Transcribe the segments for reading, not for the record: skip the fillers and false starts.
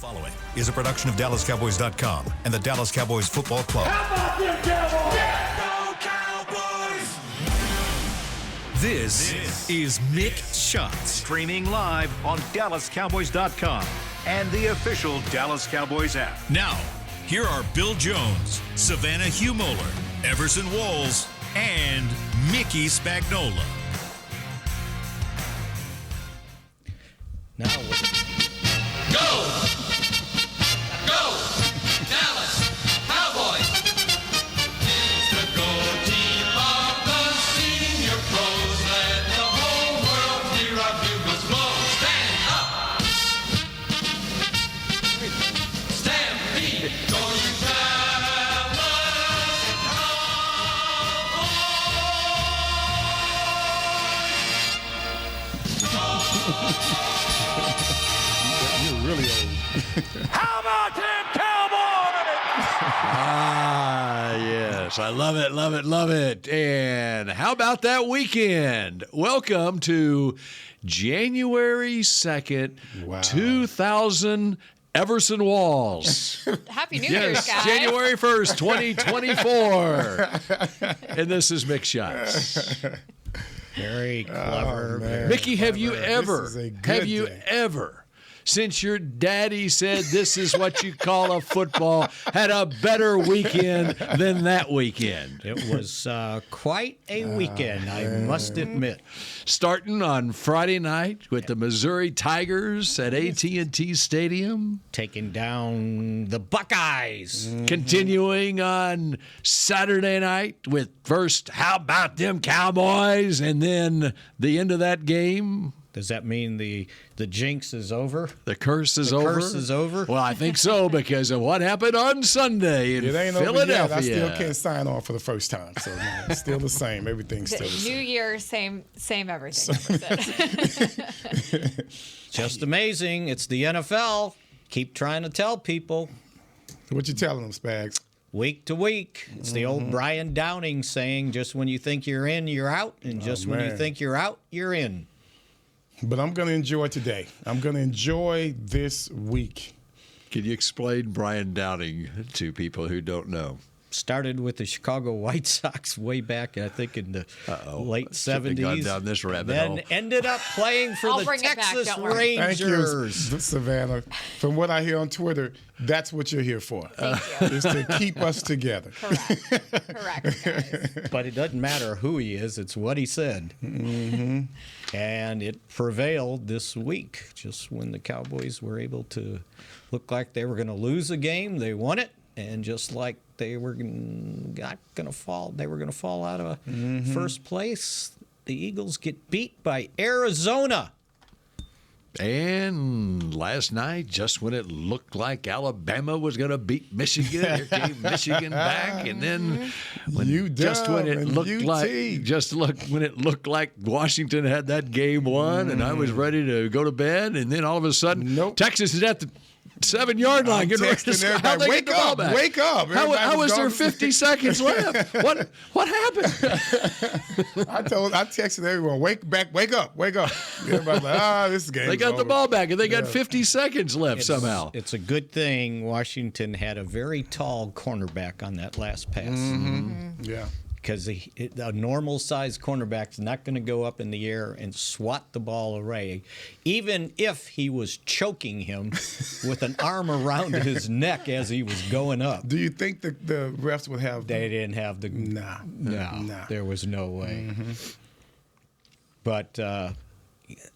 following is a production of DallasCowboys.com and the Dallas Cowboys Football Club. How about them Cowboys? This is Mick Shots, streaming live on DallasCowboys.com and the official Dallas Cowboys app. Now, here are Bill Jones, Savannah Humoller, Everson Walls, and Mickey Spagnola. Now Go! Go! Dallas Cowboys! It's the go team of the senior pros. Let the whole world hear our bugles blow. Stand up! Stampede! Go you Dallas Cowboys! You're really old. How about them Cowboys? Yes. I love it, love it, love it. And how about that weekend? Welcome to January 2nd, 2000, Everson Walls. Happy New Year, Yes, guys. January 1st, 2024. And this is Mick Shots. very clever. man. Mickey, have you This ever, is a good day. since your daddy said this is what you call a football, had a better weekend than that weekend? It was quite a weekend, I must admit. Starting on Friday night with the Missouri Tigers at AT&T Stadium. Taking down the Buckeyes. Continuing on Saturday night with first, how about them Cowboys? And then the end of that game. Does that mean the jinx is over? The curse is The over. curse is over? Well, I think so because of what happened on Sunday in It ain't Philadelphia. over yet. I still can't sign on for the first time. So no, it's still the same. Everything's still the New same. Year, same everything. Everson. Just amazing. It's the NFL. Keep trying to tell people. What you telling them, Spags? Week to week. It's the old Brian Downing saying, just when you think you're in, you're out. And just when you man. think you're out, you're in. But I'm going to enjoy today. I'm going to enjoy this week. Can you explain Brian Downing to people who don't know? Started with the Chicago White Sox way back, I think, in the late Shouldn't have 70s. gone down this rabbit then hole. ended up playing for I'll the bring it back, Texas don't worry. Thank you, Rangers. Savannah. From what I hear on Twitter, that's what you're here for. Thank you. Is to keep us together. Correct, guys. But it doesn't matter who he is, it's what he said. And it prevailed this week. Just when the Cowboys were able to look like they were going to lose a game, they won it. And just like they were not going to fall, they were going to fall out of first place. The Eagles get beat by Arizona. And last night, just when it looked like Alabama was going to beat Michigan, here came Michigan back, and then when it looked like Washington had that game won, and I was ready to go to bed, and then all of a sudden, Texas is at the 7-yard line. Getting ready to texting score. everybody, How'd they wake get the ball up, back? wake up. How Everybody was was there gone. 50 seconds left? What happened? I texted everyone, wake up. Everybody's like, this game. They got the ball back, and they got 50 seconds left It's- somehow. It's a good thing Washington had a very tall cornerback on that last pass. Yeah. Because a normal-sized cornerback is not going to go up in the air and swat the ball away, even if he was choking him with an arm around his neck as he was going up. Do you think the refs would have? They didn't have the... Nah. There was no way. But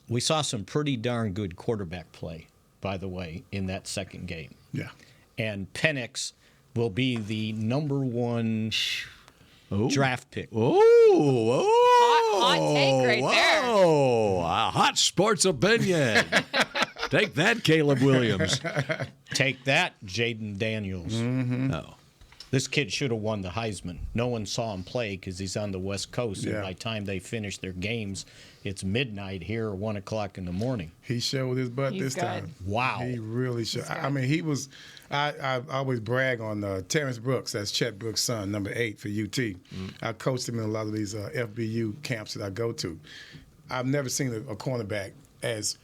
we saw some pretty darn good quarterback play, by the way, in that second game. Yeah. And Penix will be the number one draft pick. Hot take right there. Oh, a hot sports opinion. Take that, Caleb Williams. Take that, Jaden Daniels. No. This kid should have won the Heisman. No one saw him play because he's on the West Coast. Yeah. And by the time they finish their games, it's midnight here or 1 o'clock in the morning. He showed his butt He's this good. time. Wow. He really showed. I mean, he was. I always brag on Terrence Brooks. That's Chet Brooks' son, number 8 for UT. I coached him in a lot of these FBU camps that I go to. I've never seen a cornerback as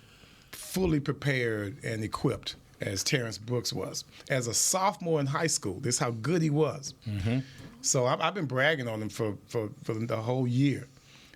fully prepared and equipped as Terrence Brooks was. As a sophomore in high school, this is how good he was. So I've been bragging on him for the whole year.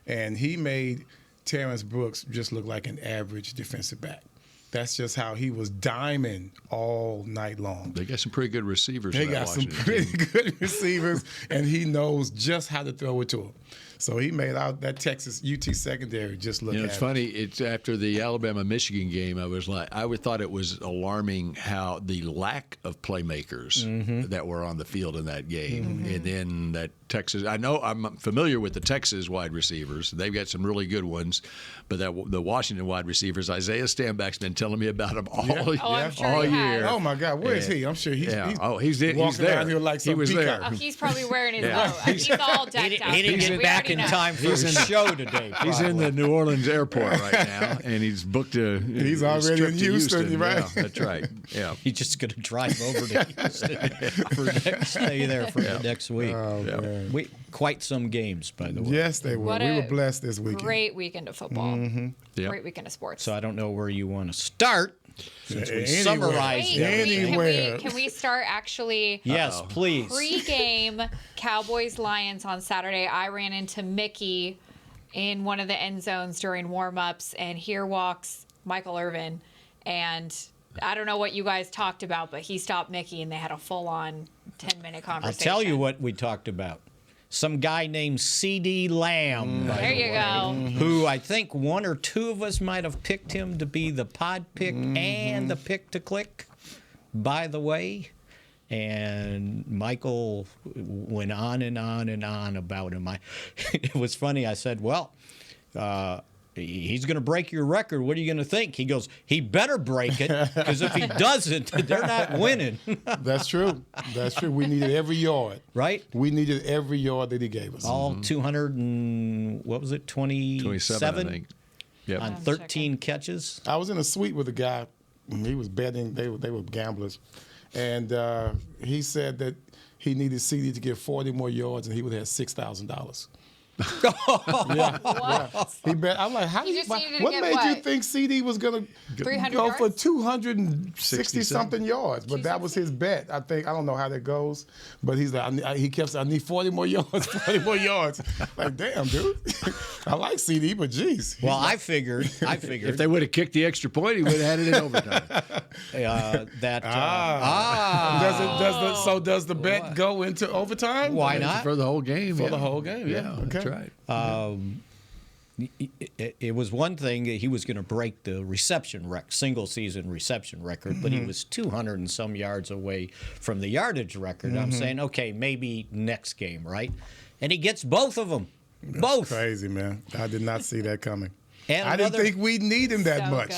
And he made Terrence Brooks just look like an average defensive back. That's just how he was diming all night long. They got some pretty good receivers. They got some pretty good receivers, and he knows just how to throw it to them. So he made out that Texas UT secondary just look. It's funny. It's after the Alabama-Michigan game. I thought it was alarming how the lack of playmakers that were on the field in that game, and then that Texas. I know I'm familiar with the Texas wide receivers. They've got some really good ones, but the Washington wide receivers, Isaiah Stanback's been telling me about them all year. Oh my God, where is he? I'm sure he's he's walking there. around here like some he was there. Oh, he's probably wearing his bow. He's all decked out. He didn't get back in time for his show today. He's in the New Orleans airport right now, and he's booked He's already in Houston, right? Yeah, that's right. Yeah, he's just going to drive over to Houston stay there for the next week. Oh, man. Quite some games, by the way. Yes, they were. We were blessed this weekend. Great weekend of football. Yep. Great weekend of sports. So I don't know where you want to start. Since we Anywhere. summarized Anywhere. Can we start actually? Yes, please. Pre-game Cowboys Lions on Saturday. I ran into Mickey in one of the end zones during warm-ups, and here walks Michael Irvin, and I don't know what you guys talked about, but he stopped Mickey, and they had a full-on 10-minute I'll conversation. tell you what we talked about. Some guy named C.D. Lamb, by There the you way, go. who I think one or two of us might have picked him to be the pod pick and the pick to click, by the way. And Michael went on and on and on about him. It was funny. I said, well, he's going to break your record. What are you going to think? He goes, he better break it, because if he doesn't, they're not winning. That's true. That's true. We needed every yard. Right? We needed every yard that he gave us. All 200 and, what was it, 27? I think. Yep. On 13 catches. I was in a suite with a guy. And he was betting. They were gamblers. And he said that he needed CD to get 40 more yards, and he would have $6,000. What? He bet. I'm like, how He do you? just needed to What get made you what? think CD was going to 300 go for yards? 260 something yards? But that was his bet. I don't know how that goes. But he's like, he kept saying, I need 40 more yards, 40 more yards. Like, damn, dude. I like CD, but geez. Well, I figured If they would have kicked the extra point, he would have had it in overtime. Does the bet go into overtime? Why not? For the whole game. For the whole game, yeah. Okay. That's right. It was one thing that he was going to break the single season reception record, but he was 200 and some yards away from the yardage record. I'm saying, okay, maybe next game, right? And he gets both of them. Both. Crazy, man. I did not see that coming. And I didn't think we'd need him that So much.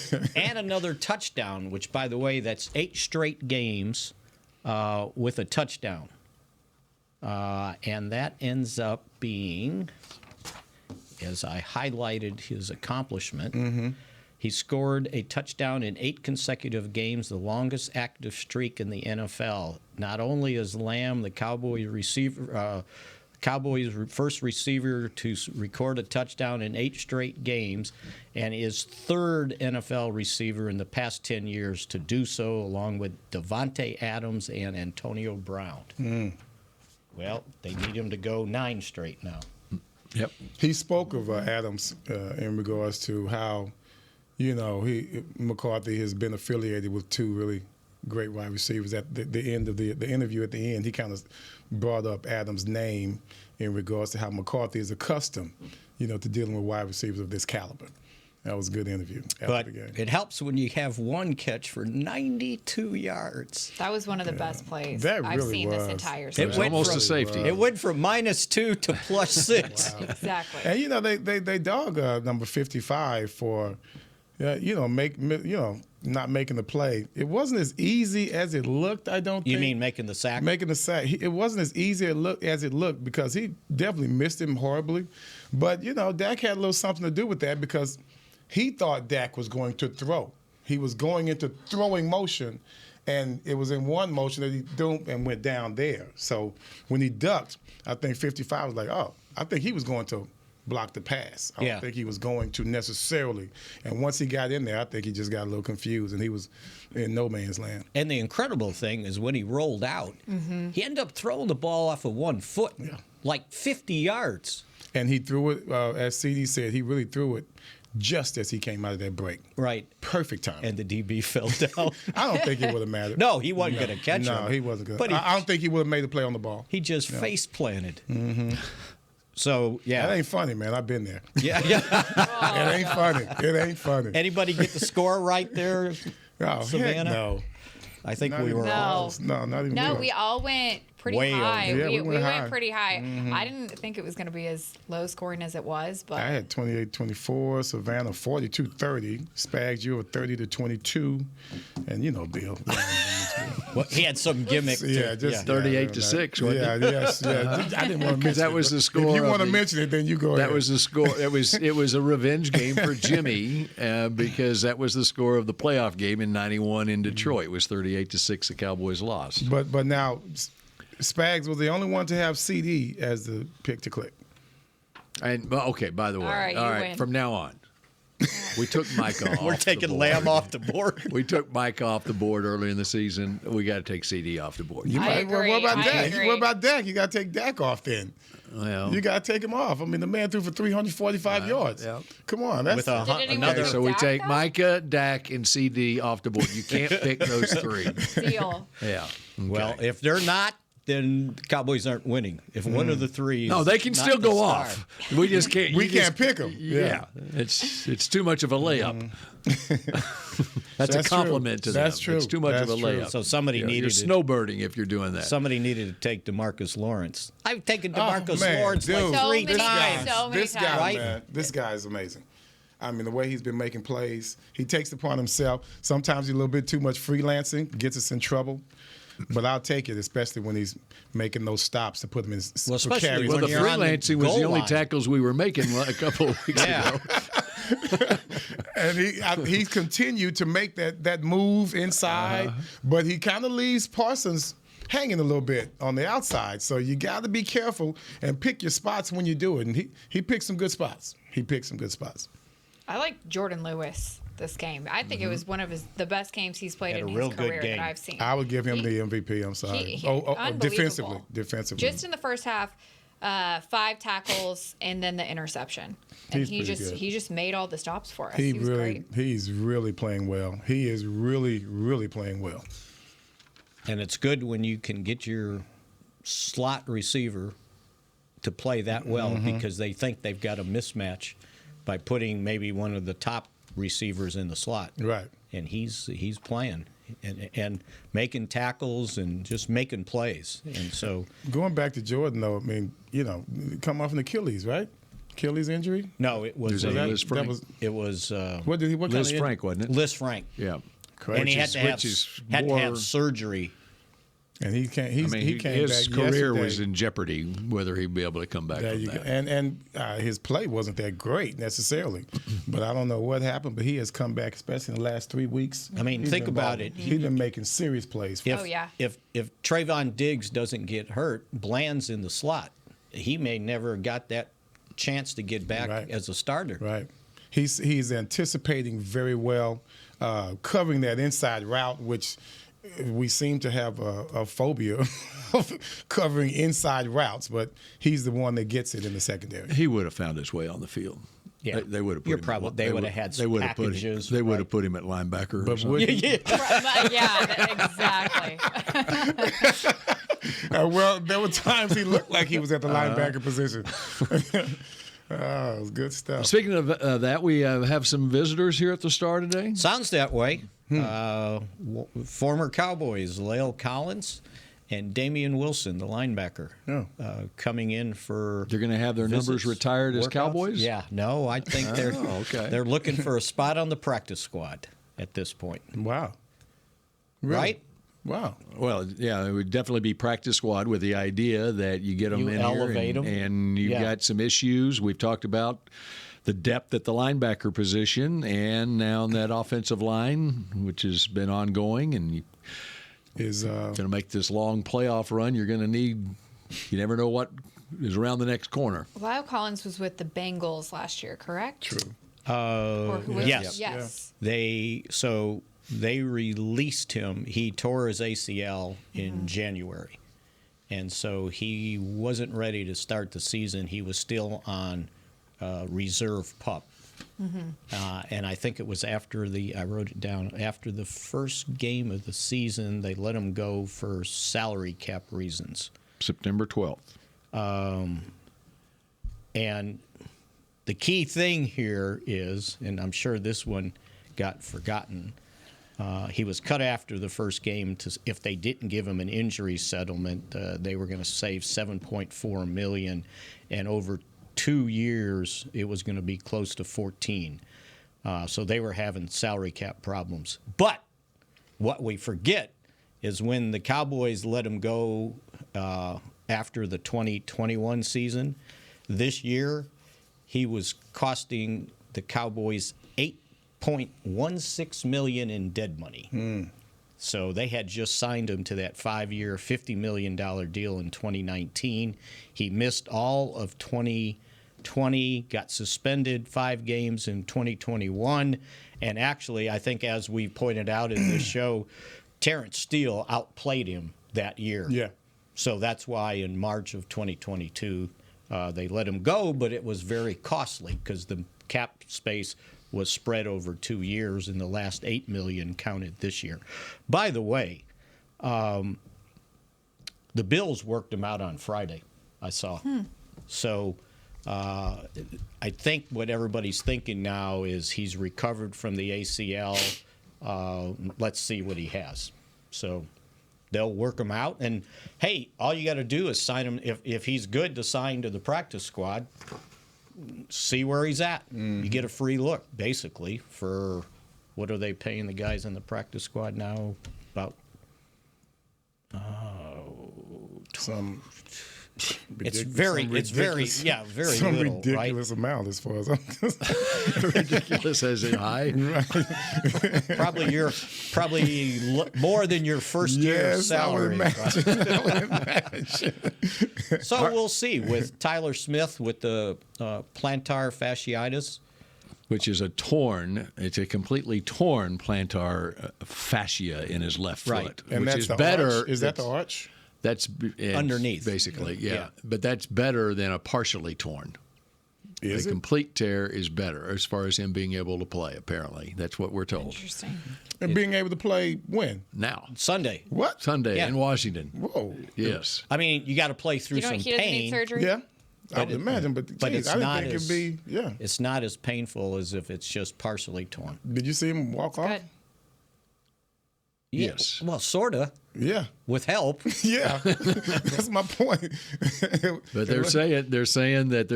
good. And another touchdown, which, by the way, that's 8 straight games with a touchdown. And that ends up being, as I highlighted his accomplishment, he scored a touchdown in 8 consecutive games, the longest active streak in the NFL. Not only is Lamb the Cowboys' first receiver to record a touchdown in 8 straight games, and is 3rd NFL receiver in the past 10 years to do so, along with Devontae Adams and Antonio Brown. Well, they need him to go 9 straight now. Yep. He spoke of Adams in regards to how, McCarthy has been affiliated with 2 really great wide receivers. At the end of the interview, at the end, he kind of brought up Adams' name in regards to how McCarthy is accustomed, to dealing with wide receivers of this caliber. That was a good interview after But the game. it helps when you have one catch for 92 yards. That was one of the best plays That I've really seen this was. entire It season. was went almost from- a safety. It went from -2 to +6. Exactly. And they dog number 55 for, not making the play. It wasn't as easy as it looked. I don't think. You mean making the sack? Making the sack. It wasn't as easy as it looked because he definitely missed him horribly. But Dak had a little something to do with that because he thought Dak was going to throw. He was going into throwing motion, and it was in one motion that he threw and went down there. So when he ducked, I think 55 was like, oh, I think he was going to block the pass. I Yeah. don't think he was going to necessarily. And once he got in there, I think he just got a little confused, and he was in no man's land. And the incredible thing is when he rolled out, he ended up throwing the ball off of 1 foot, like 50 yards. And he threw it, as CD said, he really threw it just as he came out of that break. Right. Perfect time. And the DB fell down. I don't think it would have mattered. No, he wasn't going to catch him. No, he wasn't going But to. I don't think he would have made a play on the ball. he just face planted. So, yeah. That ain't funny, man. I've been there. Yeah. It ain't funny. It ain't funny. Anybody get the score right there, Oh, Savannah? heck no. I think Not we even were No. all. close. No, not even No, close. we all went pretty Way over. high. Yeah, we we went went high. pretty high. I didn't think it was going to be as low scoring as it was, but I had 28-24, Savannah 42-30, Spags, you were 30-22, and you know Bill. Well, he had some gimmick. Yeah, just 38-6, wasn't yeah, it? yes, yeah. I didn't want to mention Because that it, was but the score. If you of want to the- mention it, then you go ahead. That was the score. It was a revenge game for Jimmy because that was the score of the playoff game in '91 in Detroit. It was 38-6. The Cowboys lost. But now, Spags was the only one to have CD as the pick to click. And well, okay, by the way, All right, you win. from now on, we took Mike off. We're the taking board. Lamb off the board. We took Mike off the board early in the season. We got to take CD off the board. I agree. What about I Dak? agree. What about Dak? You got to take Dak off then. Well, You got to take him off. I mean, the man threw for 345 yards. yeah. Come on. That's With a Did anyone another. go so we Dak, take though? Micah, Dak, and CD off the board. You can't pick those three. deal. Yeah. Well, if they're not, then the Cowboys aren't winning. If one of the three, No, is they can not still the go star. off. We just can't. We you just- can't pick 'em. Yeah, it's too much of a layup. That's a That's true. compliment to them. That's true. It's too much That's of a true. layup. So somebody You're needed to, snowbirding if you're doing that. somebody needed to take DeMarcus Lawrence. I've taken DeMarcus man, Lawrence dude. like So three many times. times. So many This guy, times. Right? man, this guy is amazing. I mean, the way he's been making plays, he takes it upon himself. Sometimes he's a little bit too much freelancing, gets us in trouble. But I'll take it, especially when he's making those stops to put him in Well, for especially carries. well, when the you're on the freelancing was the goal only line. tackles we were making a couple of weeks Yeah. ago. And he's continued to make that move inside, but he kind of leaves Parsons hanging a little bit on the outside. So you got to be careful and pick your spots when you do it. And he picked some good spots. I like Jordan Lewis this game. I think it was one of the best games he's played Had in a his real good career game. that I've seen. I would give him the MVP. I'm sorry. Unbelievable. Defensively. Just in the first half, 5 tackles and then the interception. And He's he pretty just good. he just made all the stops for us. He was great. He's really playing well. He is really, really playing well. And it's good when you can get your slot receiver to play that well because they think they've got a mismatch by putting maybe one of the top receivers in the slot. Right. And he's playing and making tackles and just making plays. And so Going back to Jordan, though, I mean, come off an Achilles, right? Achilles injury? no, it was There's a a, Liz Frank. it was What kind Liz of Frank, wasn't it? Liz Frank. Yeah. And he Which had is to more- have surgery. And he can't. I mean, he came his back career yesterday. was in jeopardy whether he'd be able to come back There from you go. that. And his play wasn't that great necessarily, but I don't know what happened. But he has come back, especially in the last 3 weeks. I mean, He's think been about balling. it. He's been making serious plays. If, Oh, yeah. If Trayvon Diggs doesn't get hurt, Bland's in the slot. He may never got that chance to get back Right. as a starter. Right. He's anticipating very well, covering that inside route, which we seem to have a phobia of covering inside routes, but he's the one that gets it in the secondary. He would have found his way on the field. Yeah. They would have. You're probably- they would have had They would have put him. packages, They would right. have put him at linebacker. Or But something. would he? Yeah, exactly. Well, there were times he looked like he was at the linebacker position. Oh, it was good stuff. Speaking of that, we have some visitors here at the Star today. Sounds that way. Former Cowboys, Lael Collins and Damian Wilson, the linebacker, coming in for. They're going to have their numbers visits, retired as workouts. Cowboys? Yeah, no, I think okay. they're looking for a spot on the practice squad at this point, Wow. Really? right? Wow. Well, yeah, it would definitely be practice squad with the idea that you get them You in elevate here 'em. and you've Yeah. got some issues. We've talked about the depth at the linebacker position and now in that offensive line, which has been ongoing, and you're Is going to make this long playoff run. You're going to need. You never know what is around the next corner. Lyle Collins was with the Bengals last year, correct? True. Or who was Yes. Yes. They released him. He tore his ACL in January, and so he wasn't ready to start the season. He was still on reserve pup. And I think it was I wrote it down, after the first game of the season, they let him go for salary cap reasons. September 12th. And the key thing here is, and I'm sure this one got forgotten, he was cut after the first game. If they didn't give him an injury settlement, they were going to save $7.4 million, and over 2 years, it was going to be close to 14. So they were having salary cap problems. But what we forget is when the Cowboys let him go after the 2021 season, this year, he was costing the Cowboys $8.16 million in dead money. So they had just signed him to that 5-year, $50 million deal in 2019. He missed all of 2020, got suspended 5 games in 2021. And actually, I think as we pointed out in this show, Terrence Steele outplayed him that year. Yeah. So that's why in March of 2022, they let him go, but it was very costly because the cap space was spread over 2 years, and the last $8 million counted this year. By the way, the Bills worked him out on Friday, I saw. So I think what everybody's thinking now is he's recovered from the ACL. Let's see what he has. So they'll work him out. And, hey, all you got to do is sign him. If he's good to sign to the practice squad, see where he's at. You get a free look, basically, for what are they paying the guys in the practice squad now? About Some very some little, ridiculous amount as far as I'm concerned. Ridiculous as in high. right? Probably more than your first year's salary. I would imagine. So we'll see with Tyler Smith with the plantar fasciitis. Which is it's a completely torn plantar fascia in his left Right. foot. And which that's is the better. arch? Is that the arch? That's Underneath. basically, yeah. Yeah. But that's better than a partially torn. Is a it? complete tear is better as far as him being able to play, apparently. That's what we're told. Interesting. And being able to play when? Now, Sunday. What? Sunday Yeah. in Washington. Whoa. Yes. I mean, you got to play through He doesn't need pain. surgery? Yeah. I But would imagine, but but geez, it's I didn't not think as it'd be. Yeah. It's not as painful as if it's just partially torn. Did you see him walk off? Good. Yes. Well, sorta, Yeah. with help. Yeah. That's my point. But they're saying that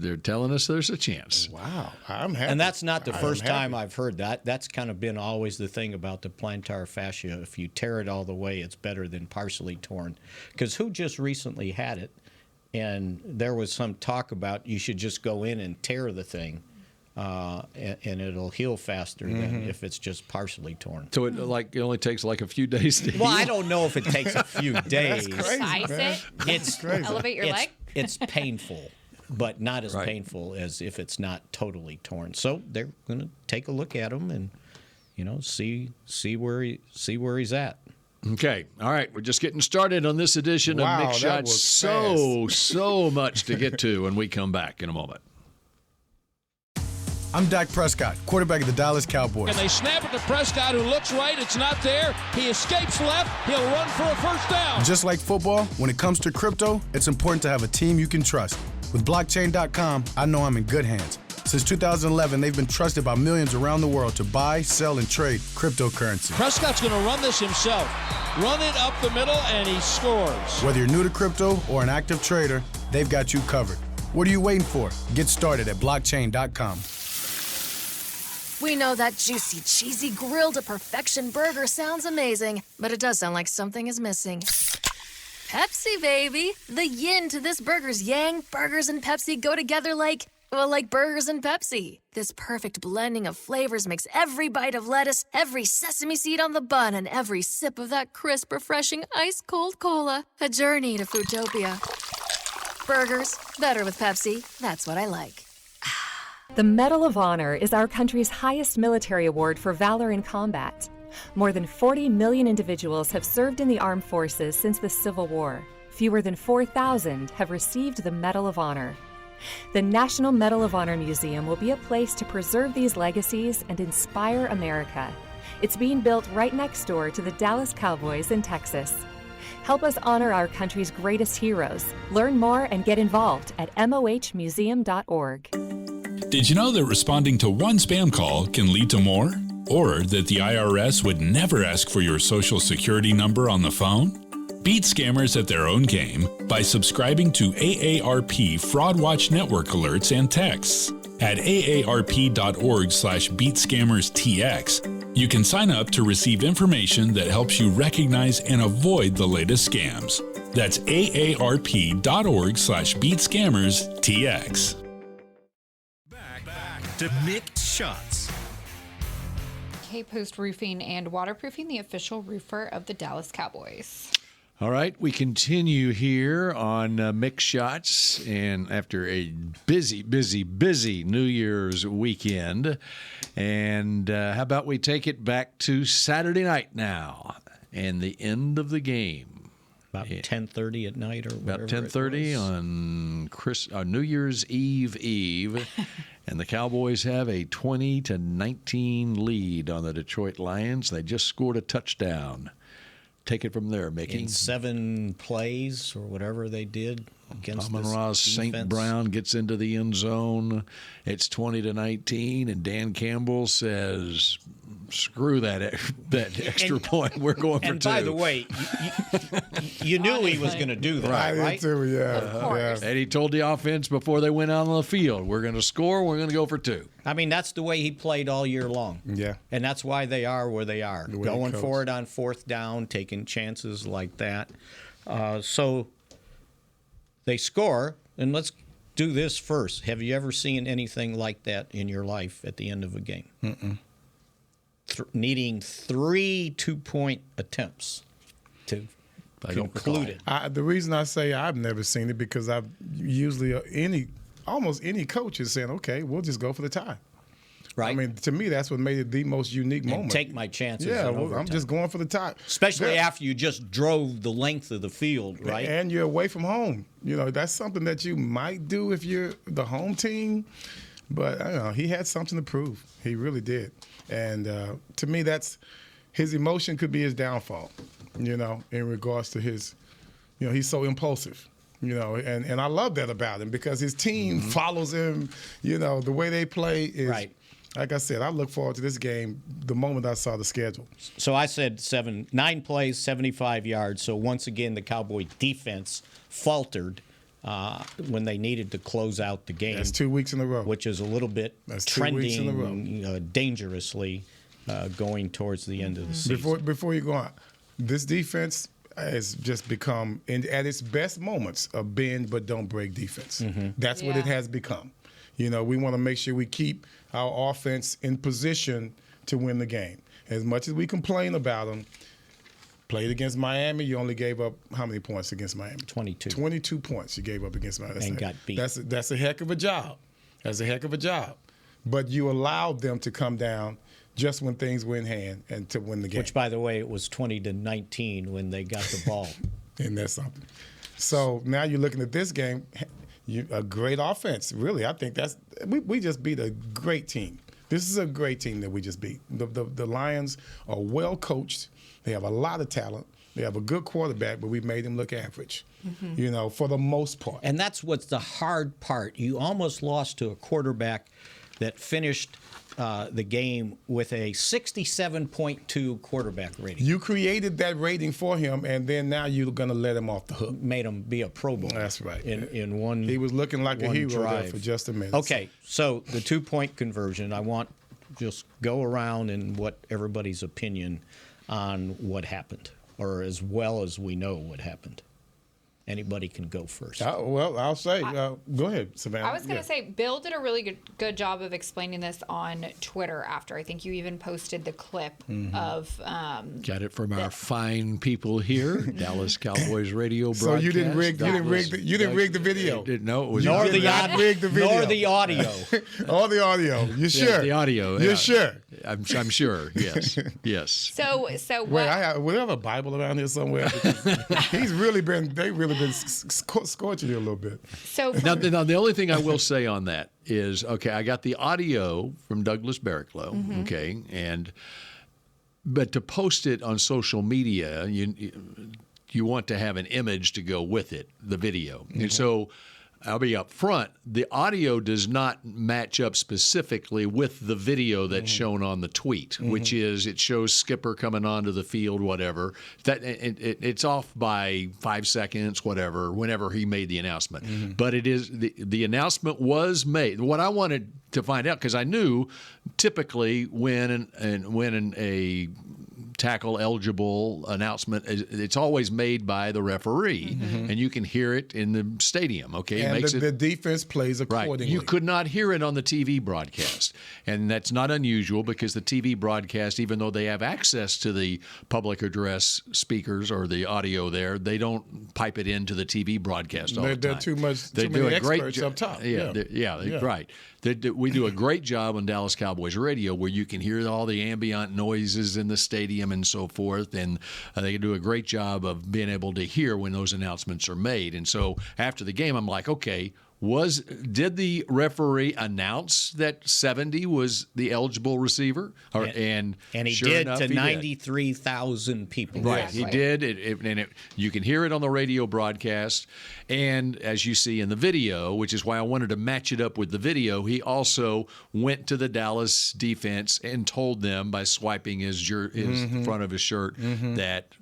they're telling us there's a chance. Wow. I'm happy. And that's not the I am first time happy. I've heard that. That's kind of been always the thing about the plantar fascia. If you tear it all the way, it's better than partially torn. Because who just recently had it? And there was some talk about you should just go in and tear the thing, and it'll heal faster than if it's just partially torn. So it only takes like a few days to heal. Well, I don't know if it takes a few days. crazy. Size man. it? It's Crazy. Elevate your leg? It's painful, but not as Right. painful as if it's not totally torn. So they're going to take a look at him and, see where he's at. Okay. All right. We're just getting started on this edition Wow, of Mick that Shots. was So much to get to when we come back in a moment. I'm Dak Prescott, quarterback of the Dallas Cowboys. And they snap it to Prescott, who looks right. It's not there. He escapes left. He'll run for a first down. Just like football, when it comes to crypto, it's important to have a team you can trust. With blockchain.com, I know I'm in good hands. Since 2011, they've been trusted by millions around the world to buy, sell, and trade cryptocurrency. Prescott's going to run this himself. Run it up the middle, and he scores. Whether you're new to crypto or an active trader, they've got you covered. What are you waiting for? Get started at blockchain.com. We know that juicy, cheesy, grilled to perfection burger sounds amazing, but it does sound like something is missing. Pepsi, baby! The yin to this burger's yang. Burgers and Pepsi go together like burgers and Pepsi. This perfect blending of flavors makes every bite of lettuce, every sesame seed on the bun, and every sip of that crisp, refreshing, ice-cold cola a journey to Foodtopia. Burgers, better with Pepsi. That's what I like. The Medal of Honor is our country's highest military award for valor in combat. More than 40 million individuals have served in the armed forces since the Civil War. Fewer than 4,000 have received the Medal of Honor. The National Medal of Honor Museum will be a place to preserve these legacies and inspire America. It's being built right next door to the Dallas Cowboys in Texas. Help us honor our country's greatest heroes. Learn more and get involved at mohmuseum.org. Did you know that responding to one spam call can lead to more? Or that the IRS would never ask for your social security number on the phone? Beat scammers at their own game by subscribing to AARP Fraud Watch Network alerts and texts. At aarp.org/beatscammerstx, you can sign up to receive information that helps you recognize and avoid the latest scams. That's aarp.org/beatscammerstx. Back to Mick Shots. K-Post Roofing and Waterproofing, the official roofer of the Dallas Cowboys. All right, we continue here on Mick Shots, and after a busy New Year's weekend. And how about we take it back to Saturday night now and the end of the game. About 10:30 at night or whatever. About 10:30 on New Year's Eve. And the Cowboys have a 20-19 lead on the Detroit Lions. They just scored a touchdown. Take it from there, Mickey. In 7 plays or whatever they did against Amon-Ra's St. Brown gets into the end zone. It's 20-19, and Dan Campbell says, "Screw that extra point. We're going for 2." And by the way, you knew he was going to do that, right? I did too, yeah. And he told the offense before they went out on the field, "We're going to score. We're going to go for 2." I mean, that's the way he played all year long. Yeah. And that's why they are where they are. Going for it on 4th down, taking chances like that. So they score, and let's do this first. Have you ever seen anything like that in your life at the end of a game? Mm-mm. Needing 3 2-point attempts to conclude it. The reason I say I've never seen it because I've usually almost any coach is saying, "Okay, we'll just go for the tie." Right. I mean, to me, that's what made it the most unique moment. Take my chances. Yeah, I'm just going for the tie. Especially after you just drove the length of the field, right? And you're away from home. You know, that's something that you might do if you're the home team. But, I don't know, he had something to prove. He really did. And to me, that's his emotion could be his downfall, you know, in regards to his, you know, he's so impulsive. You know, and I love that about him because his team follows him. You know, the way they play is right. Like I said, I look forward to this game the moment I saw the schedule. So I said 9 plays, 75 yards. So once again, the Cowboy defense faltered when they needed to close out the game. That's 2 weeks in a row. Which is a little bit trending dangerously going towards the end of the season. Before you go on, this defense has just become, at its best moments, a bend but don't break defense. That's what it has become. You know, we want to make sure we keep our offense in position to win the game. As much as we complain about them, played against Miami, you only gave up how many points against Miami? 22. 22 points you gave up against Miami. And got beat. That's a heck of a job. That's a heck of a job. But you allowed them to come down just when things were in hand and to win the game. Which, by the way, it was 20-19 when they got the ball. And that's something. So now you're looking at this game, a great offense. Really, I think we just beat a great team. This is a great team that we just beat. The Lions are well coached. They have a lot of talent. They have a good quarterback, but we made him look average, you know, for the most part. And that's what's the hard part. You almost lost to a quarterback that finished the game with a 67.2 quarterback rating. You created that rating for him, and then now you're going to let him off the hook. Made him be a Pro Bowl. That's right. In one He was looking like a hero drive. there for just a minute. Okay, so the 2-point conversion, I want just go around and what everybody's opinion on what happened, or as well as we know what happened. anybody can go first. Well, I'll say, go ahead, Savannah. I was going to say, Bill did a really good job of explaining this on Twitter after. I think you even posted the clip of. Got it from our fine people here, Dallas Cowboys radio broadcast. So you didn't rig the video. No, it was Nor the audio. Or the audio. You sure? The audio. You're sure? I'm sure. Yes. Yes. So Wait, what? we have a Bible around here somewhere. They've really been scorching you a little bit. So Now, the only thing I will say on that is, okay, I got the audio from Douglas Barraclough, okay, but to post it on social media, you want to have an image to go with it, the video, and so. I'll be up front. The audio does not match up specifically with the video that's shown on the tweet, which is it shows Skipper coming onto the field, whatever. That it's off by 5 seconds, whatever, whenever he made the announcement. But it is the announcement was made. What I wanted to find out, because I knew typically when a tackle eligible announcement, it's always made by the referee, and you can hear it in the stadium. Okay, and the defense plays accordingly. Right. You could not hear it on the TV broadcast, and that's not unusual because the TV broadcast, even though they have access to the public address speakers or the audio there, they don't pipe it into the TV broadcast all the time. They're too many experts up top. Right. We do a great job on Dallas Cowboys radio where you can hear all the ambient noises in the stadium and so forth, and they do a great job of being able to hear when those announcements are made. And so after the game, I'm like, okay, did the referee announce that 70 was the eligible receiver? And he sure did enough, to he 93,000 people. Right, he did. You can hear it on the radio broadcast. And as you see in the video, which is why I wanted to match it up with the video, he also went to the Dallas defense and told them by swiping his front of his shirt that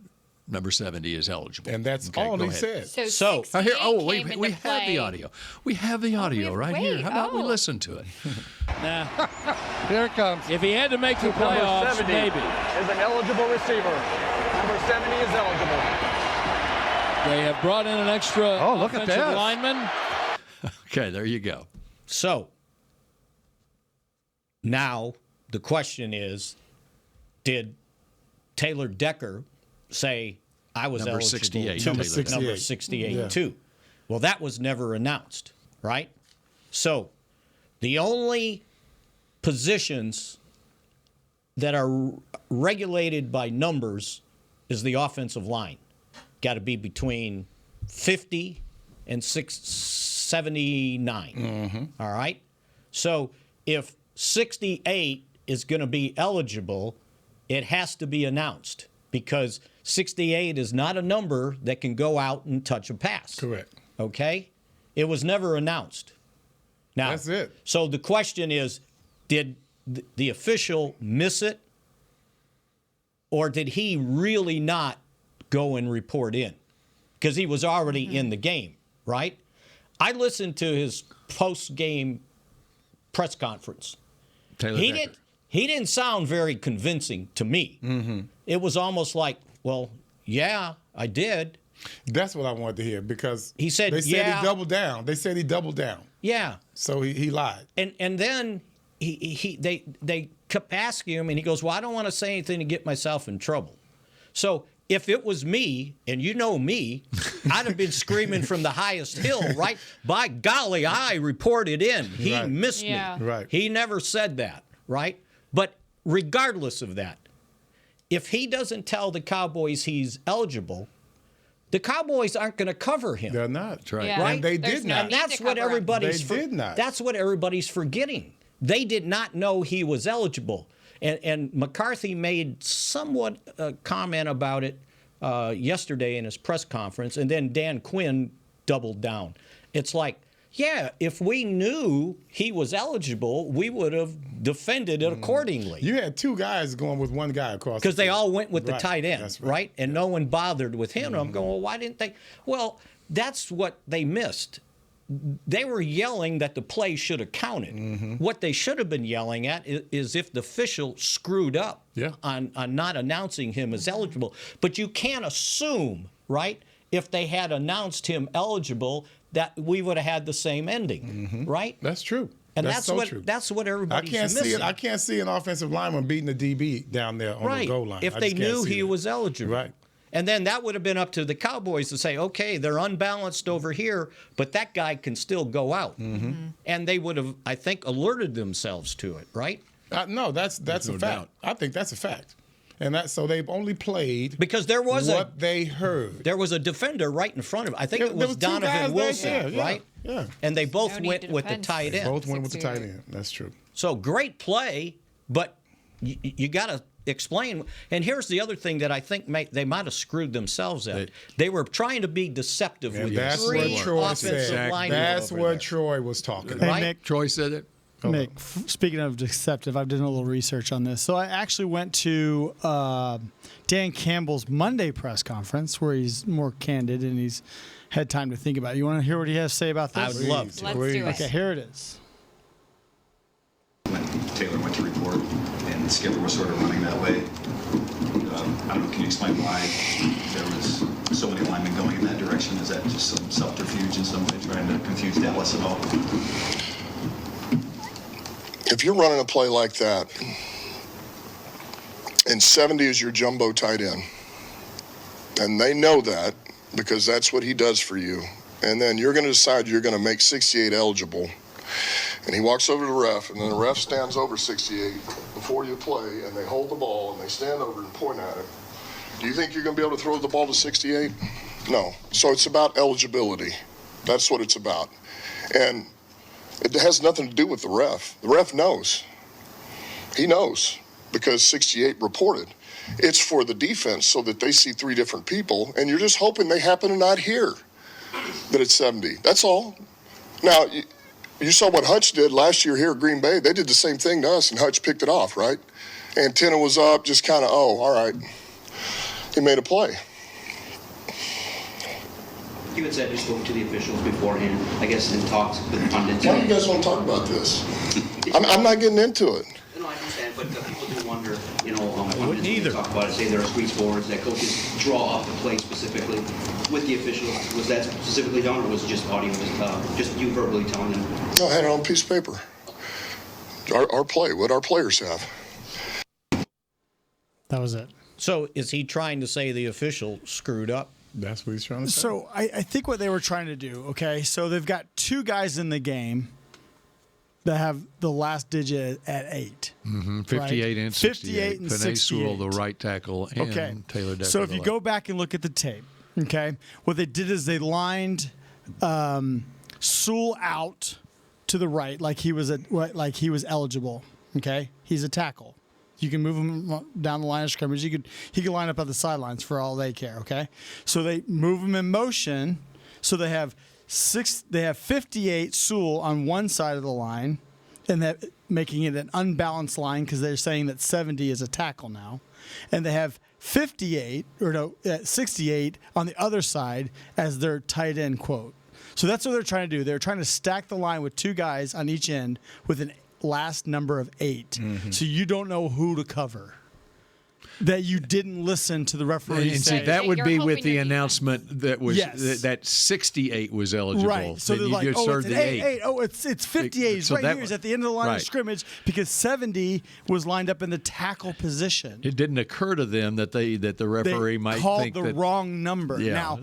number 70 is eligible. And that's all he said. So we have the audio. We have the audio right here. How about we listen to it? Nah. Here it comes. If he had to make the playoffs, maybe. Is an eligible receiver. Number 70 is eligible. They have brought in an extra offensive lineman. Okay, there you go. So now the question is, did Taylor Decker say I was number eligible 68, number 68 too? Well, that was never announced, right? So the only positions that are regulated by numbers is the offensive line. Got to be between 50 and 79. All right? So if 68 is going to be eligible, it has to be announced because 68 is not a number that can go out and touch a pass. Correct. Okay? It was never announced. Now, that's it. So the question is, did the official miss it? Or did he really not go and report in? Because he was already in the game, right? I listened to his post-game press conference. He didn't sound very convincing to me. It was almost like, well, yeah, I did. That's what I wanted to hear because he said, they said he doubled down. They said he doubled down. Yeah. So he lied. And then they kept asking him, and he goes, well, I don't want to say anything to get myself in trouble. So if it was me, and you know me, I'd have been screaming from the highest hill, right? By golly, I reported in. He missed me. Right. He never said that, right? But regardless of that, if he doesn't tell the Cowboys he's eligible, the Cowboys aren't going to cover him. They're not. That's right. Yeah. Right? And they did not. And that's what everybody's That's what everybody's forgetting. They did not know he was eligible. And McCarthy made somewhat a comment about it yesterday in his press conference, and then Dan Quinn doubled down. It's like, yeah, if we knew he was eligible, we would have defended it accordingly. You had two guys going with one guy across. Because they all went with the tight end, That's right? And no one bothered with him. I'm going, well, why didn't they? Well, that's what they missed. They were yelling that the play should have counted. What they should have been yelling at is if the official screwed up on not announcing him as eligible. But you can't assume, right? if they had announced him eligible, that we would have had the same ending, right? That's true. And that's so true. That's what everybody's missing. I can't see an offensive lineman beating the DB down there on the goal line. If they knew he was eligible. Right. And then that would have been up to the Cowboys to say, okay, they're unbalanced over here, but that guy can still go out. And they would have, I think, alerted themselves to it, right? No, that's a fact. I think that's a fact. And so they've only played because there was what they heard. There was a defender right in front of him. I think it was Donovan Wilson, right? Yeah. And they both went with the tight end. Both went with the tight end. That's true. So great play, but you got to explain. And here's the other thing that I think they might have screwed themselves at. They were trying to be deceptive with that's three what Troy offensive said. linemen. That's what Troy was talking about. Right? Mick, Troy said it. Mick, speaking of deceptive, I've done a little research on this. So I actually went to Dan Campbell's Monday press conference where he's more candid and he's had time to think about it. You want to hear what he has to say about this? I would love to. Let's do it. Okay, here it is. When Taylor went to report and Skipper was sort of running that way, I don't know, can you explain why there was so many linemen going in that direction? Is that just some subterfuge in some way, trying to confuse Dallas at all? If you're running a play like that, and 70 is your jumbo tight end, and they know that because that's what he does for you, and then you're going to decide you're going to make 68 eligible, and he walks over to the ref, and then the ref stands over 68 before you play, and they hold the ball, and they stand over and point at it. Do you think you're going to be able to throw the ball to 68? No. So it's about eligibility. That's what it's about. And it has nothing to do with the ref. The ref knows. He knows because 68 reported. It's for the defense so that they see three different people, and you're just hoping they happen to not hear that it's 70. That's all. Now, you saw what Hutch did last year here at Green Bay. They did the same thing to us, and Hutch picked it off, right? Antenna was up, just kind of, all right. He made a play. You had said you spoke to the officials beforehand, I guess, in talks with pundits. Why do you guys want to talk about this? I'm not getting into it. No, I understand, but people do wonder, pundits, when you talk about it, say there are squeeze boards that coaches draw up the play specifically with the officials. Was that specifically done, or was it just audio, just you verbally telling them? No, I had it on a piece of paper. Our play, what our players have. That was it. So is he trying to say the official screwed up? That's what he's trying to say. So I think what they were trying to do, okay, so they've got two guys in the game that have the last digit at 8. 58 right? and 68. 58 and Panay 68. Sewell, the right tackle, and Taylor Decker. So if you go back and look at the tape, okay, what they did is they lined Sewell out to the right like he was eligible, okay? He's a tackle. You can move him down the line of scrimmage. He could line up at the sidelines for all they care. Okay, so they move him in motion. So they have 58 Sewell on one side of the line, and that making it an unbalanced line because they're saying that 70 is a tackle now, and they have 68 on the other side as their tight end quote. So that's what they're trying to do. They're trying to stack the line with two guys on each end with an last number of 8, so you don't know who to cover. That you didn't listen to the referee. And see, that would be with the announcement that was that 68 was eligible. Right. So they're like, it's an 8. Oh, it's 58. So right here is at the end of the line of scrimmage because 70 was lined up in the tackle position. It didn't occur to them that the referee might think called the wrong number. Yeah, now,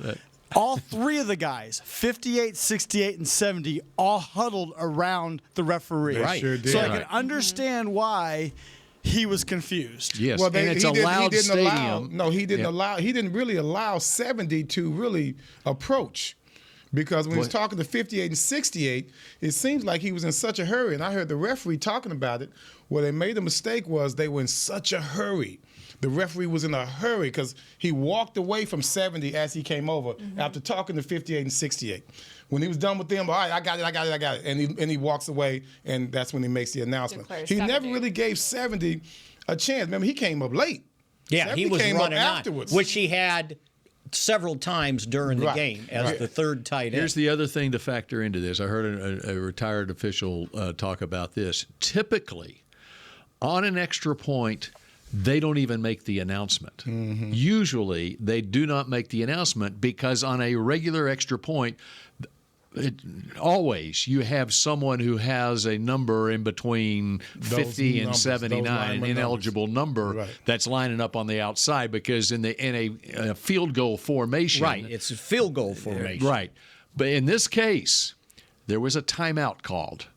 all three of the guys, 58, 68, and 70, all huddled around the referee. They sure did. So I can understand why he was confused. Yes, and it's a loud stadium. He didn't really allow 70 to really approach. Because when he was talking to 58 and 68, it seems like he was in such a hurry. And I heard the referee talking about it. Where they made a mistake was they were in such a hurry. The referee was in a hurry because he walked away from 70 as he came over after talking to 58 and 68. When he was done with them, all right, I got it. And he walks away, and that's when he makes the announcement. He never really gave 70 a chance. Remember, he came up late. Yeah, he was running afterwards, which he had several times during the game as the third tight end. Here's the other thing to factor into this. I heard a retired official talk about this. Typically, on an extra point, they don't even make the announcement. Usually, they do not make the announcement because on a regular extra point, always you have someone who has a number in between 50 and 79, an ineligible number that's lining up on the outside because in a field goal formation. Right, it's a field goal formation. Right. But in this case, there was a timeout called.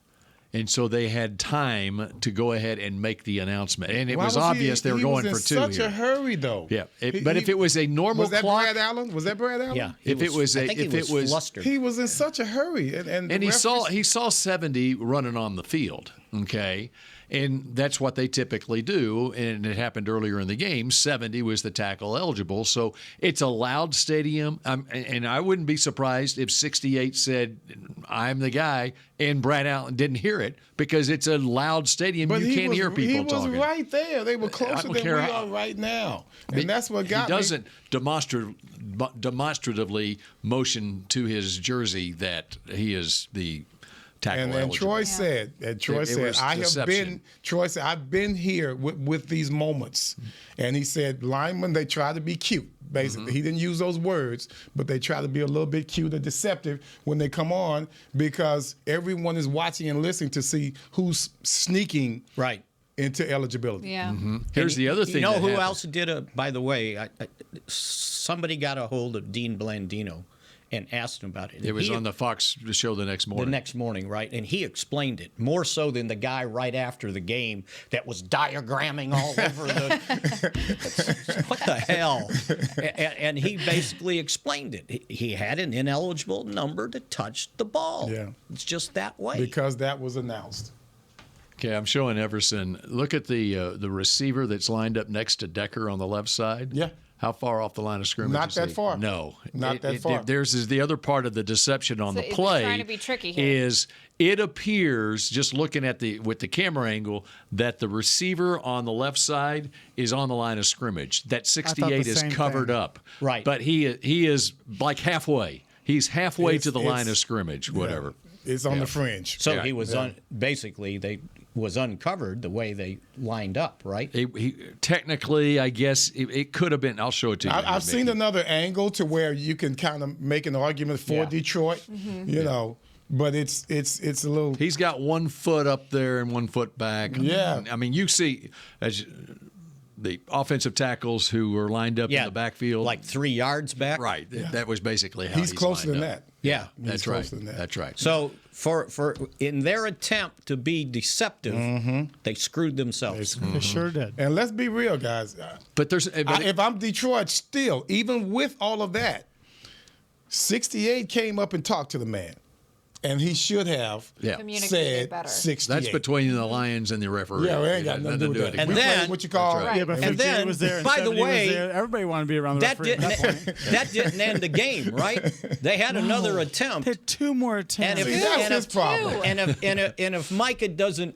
And so they had time to go ahead and make the announcement. And it was obvious they were going for two. He was in such a hurry, though. Yeah. But if it was a normal was that clock. Brad Allen? Was that Brad Allen? Yeah. If it was flustered. He was in such a hurry. And he saw 70 running on the field. Okay. And that's what they typically do. And it happened earlier in the game. 70 was the tackle eligible. So it's a loud stadium. And I wouldn't be surprised if 68 said, I'm the guy, and Brad Allen didn't hear it because it's a loud stadium. You can't hear people talking. He was right there. They were closer than we are right now. And that's what got me. He doesn't demonstratively motion to his jersey that he is the tackle eligible. Troy said, I've been here with these moments. And he said, linemen, they try to be cute, basically. He didn't use those words, but they try to be a little bit cute or deceptive when they come on because everyone is watching and listening to see who's sneaking into eligibility. Yeah. Here's the other thing. You know who happened. else did by the way, somebody got a hold of Dean Blandino and asked him about it. It was on the Fox show the next morning. The next morning, right? And he explained it more so than the guy right after the game that was diagramming all over the. What the hell? And he basically explained it. He had an ineligible number to touch the ball. Yeah. It's just that way. Because that was announced. Okay, I'm showing Everson. Look at the receiver that's lined up next to Decker on the left side. Yeah. How far off the line of scrimmage? Not is that he? far. No, not that far. There's the other part of the deception on the It's play. trying to be tricky here. Is it appears just looking at with the camera angle that the receiver on the left side is on the line of scrimmage. That 68 is covered up. Right. But he is like halfway. He's halfway to the line of scrimmage. Whatever. It's on the fringe. So he was basically they was uncovered the way they lined up, right? He technically, I guess it could have been. I'll show it to you. I've seen another angle to where you can kind of make an argument for Detroit. You know, but it's a little. He's got 1 foot up there and 1 foot back. Yeah. I mean, you see as the offensive tackles who were lined up in the backfield, like 3 yards back. Right. That was basically how he's closer than lined up. that. Yeah, that's right. That's right. So for in their attempt to be deceptive, they screwed themselves. They sure did. And let's be real, guys. But if I'm Detroit, still, even with all of that, 68 came up and talked to the man. And he should have said 68. That's between the Lions and the referee. Yeah, we ain't got nothing to do with that. And then, what you call Yeah, but and then, was there and by the 70 was way, there. Everybody wanted to be around the referee at that point. that didn't end the game, right? They had another attempt. They had 2 more attempts. That's his problem. And if Micah doesn't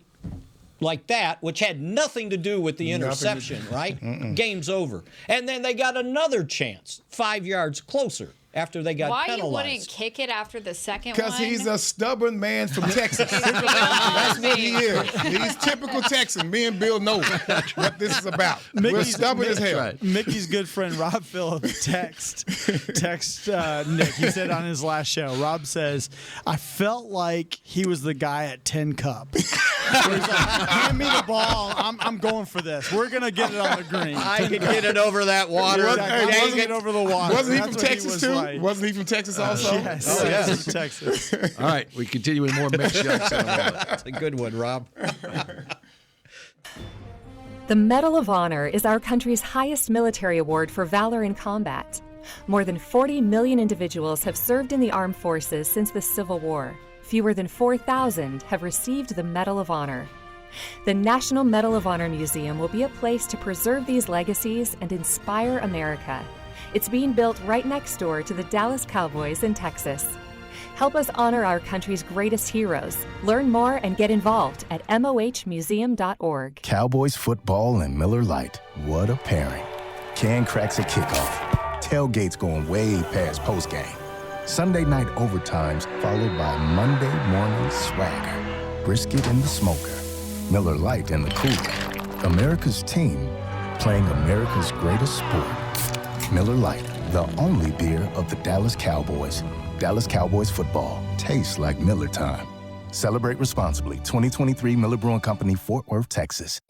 like that, which had nothing to do with the interception, right? Game's over. And then they got another chance, 5 yards closer after they got penalized. Why you wouldn't kick it after the second one? Because he's a stubborn man from Texas. That's what he is. He's typical Texan. Me and Bill know what this is about. We're stubborn as hell. Right. Mickey's good friend Rob Phillips text Nick. He said on his last show, Rob says, I felt like he was the guy at 10 Cup. Where he's like, give me the ball. I'm going for this. We're going to get it on the green. I can get it over that water. Exactly. I'm gonna get over the water. Wasn't he That's from what Texas too? Like. Wasn't he from Texas also? Yes. Oh, yes. From Texas. All right, we continue with more Mick shots in a moment. That's a good one, Rob. The Medal of Honor is our country's highest military award for valor in combat. More than 40 million individuals have served in the armed forces since the Civil War. Fewer than 4,000 have received the Medal of Honor. The National Medal of Honor Museum will be a place to preserve these legacies and inspire America. It's being built right next door to the Dallas Cowboys in Texas. Help us honor our country's greatest heroes. Learn more and get involved at mohmuseum.org. Cowboys football and Miller Lite. What a pairing. Can cracks at kickoff. Tailgates going way past postgame. Sunday night overtimes followed by Monday morning swagger. Brisket in the smoker. Miller Lite in the cooler. America's team playing America's greatest sport. Miller Lite, the only beer of the Dallas Cowboys. Dallas Cowboys football tastes like Miller time. Celebrate responsibly. 2023 Miller Brewing Company, Fort Worth, Texas.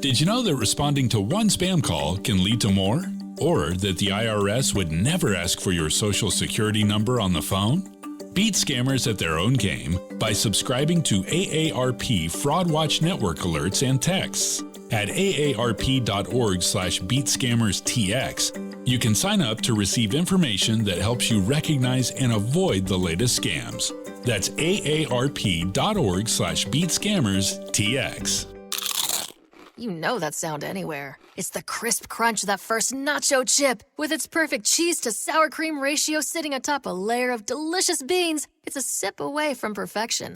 Did you know that responding to one spam call can lead to more? Or that the IRS would never ask for your social security number on the phone? Beat scammers at their own game by subscribing to AARP Fraud Watch Network alerts and texts. At aarp.org/beatscammerstx, you can sign up to receive information that helps you recognize and avoid the latest scams. That's aarp.org/beatscammerstx. You know that sound anywhere. It's the crisp crunch of that first nacho chip. With its perfect cheese to sour cream ratio sitting atop a layer of delicious beans, it's a sip away from perfection.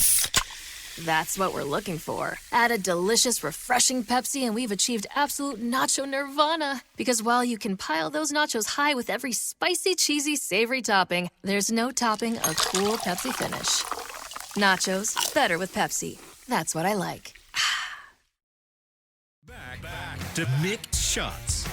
That's what we're looking for. Add a delicious, refreshing Pepsi and we've achieved absolute nacho nirvana. Because while you can pile those nachos high with every spicy, cheesy, savory topping, there's no topping a cool Pepsi finish. Nachos, better with Pepsi. That's what I like. Back to Mick Shots.